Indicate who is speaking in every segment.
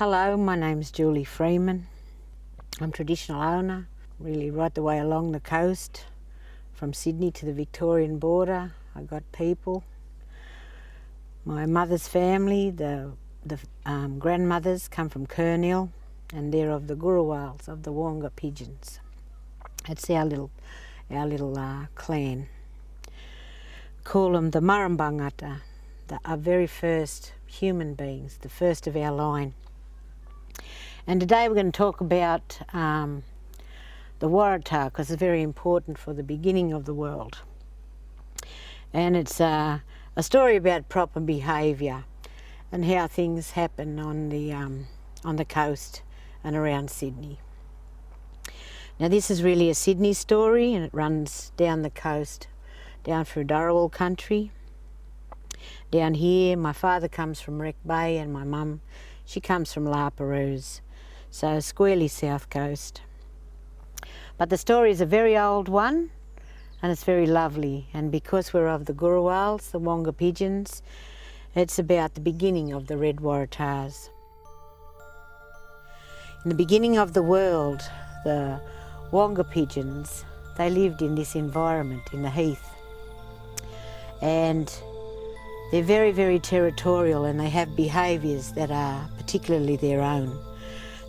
Speaker 1: Hello, my name's Julie Freeman. I'm traditional owner, really right the way along the coast, from Sydney to the Victorian border. I got people. My mother's family, the grandmothers come from Kernil, and they're of the Gurrawals, of the Wonga pigeons. That's our little clan. Call them the Murrumbungata, our very first human beings, the first of our line. And today we're going to talk about the Waratah, because it's very important for the beginning of the world. And it's a story about proper behaviour and how things happen on the coast and around Sydney. Now this is really a Sydney story, and it runs down the coast, down through Dharawal country. Down here, my father comes from Wreck Bay, and my mum, she comes from La Perouse, so squarely south coast. But the story is a very old one, and it's very lovely, and because we're of the Gurrawals, the Wonga pigeons, it's about the beginning of the red Waratahs. In the beginning of the world, the Wonga pigeons, they lived in this environment, in the heath. And they're very, very territorial, and they have behaviours that are particularly their own.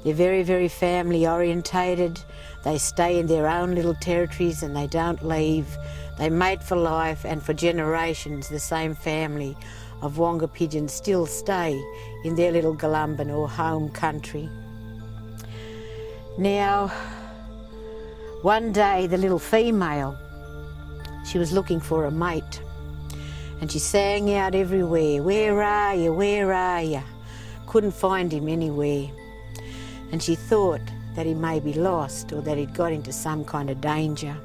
Speaker 1: They're very, very family orientated. They stay in their own little territories and they don't leave. They mate for life, and for generations the same family of Wonga pigeons still stay in their little Galumban or home country. Now, one day the little female, she was looking for a mate, and she sang out everywhere, "Where are you, where are you?" Couldn't find him anywhere. And she thought that he may be lost, or that he'd got into some kind of danger.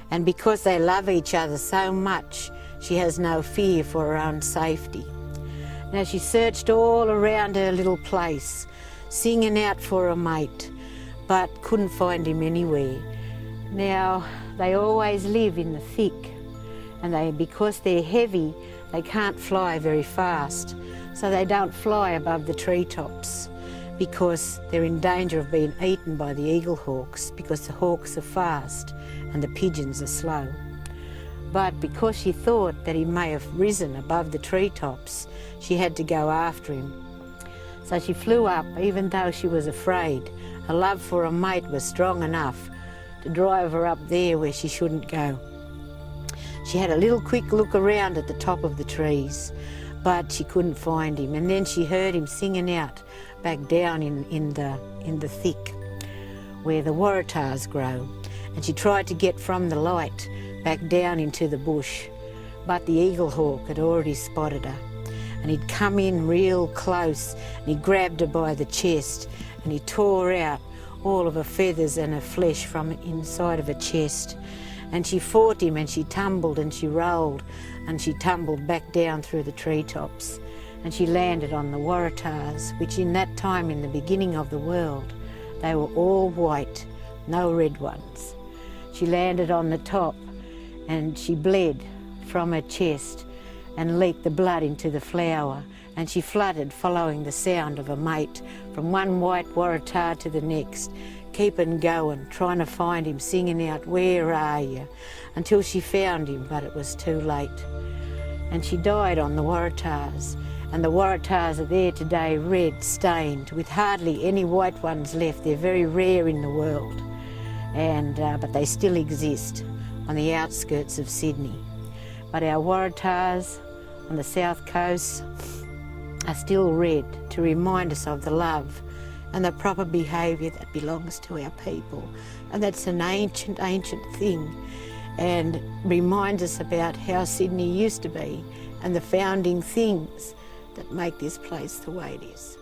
Speaker 1: And because they love each other so much, she has no fear for her own safety. Now she searched all around her little place, singing out for a mate, but couldn't find him anywhere. Now, they always live in the thick, and because they're heavy, they can't fly very fast, so they don't fly above the treetops, because they're in danger of being eaten by the eagle hawks, because the hawks are fast and the pigeons are slow. But because she thought that he may have risen above the treetops, she had to go after him. So she flew up, even though she was afraid. Her love for a mate was strong enough to drive her up there where she shouldn't go. She had a little quick look around at the top of the trees, but she couldn't find him. And then she heard him singing out back down in the thick where the Waratahs grow. And she tried to get from the light back down into the bush, but the eagle hawk had already spotted her. And he'd come in real close, and he grabbed her by the chest, and he tore out all of her feathers and her flesh from inside of her chest. And she fought him, and she tumbled and she rolled, and she tumbled back down through the treetops. And she landed on the Waratahs, which in that time, in the beginning of the world, they were all white, no red ones. She landed on the top, and she bled from her chest and leaked the blood into the flower, and she fluttered, following the sound of a mate, from one white Waratah to the next, keeping going, trying to find him, singing out, "Where are you?" until she found him, but it was too late. And she died on the Waratahs, and the Waratahs are there today, red, stained, with hardly any white ones left. They're very rare in the world, and but they still exist on the outskirts of Sydney. But our Waratahs on the south coast are still red, to remind us of the love and the proper behaviour that belongs to our people. And that's an ancient, ancient thing, and reminds us about how Sydney used to be and the founding things that make this place the way it is.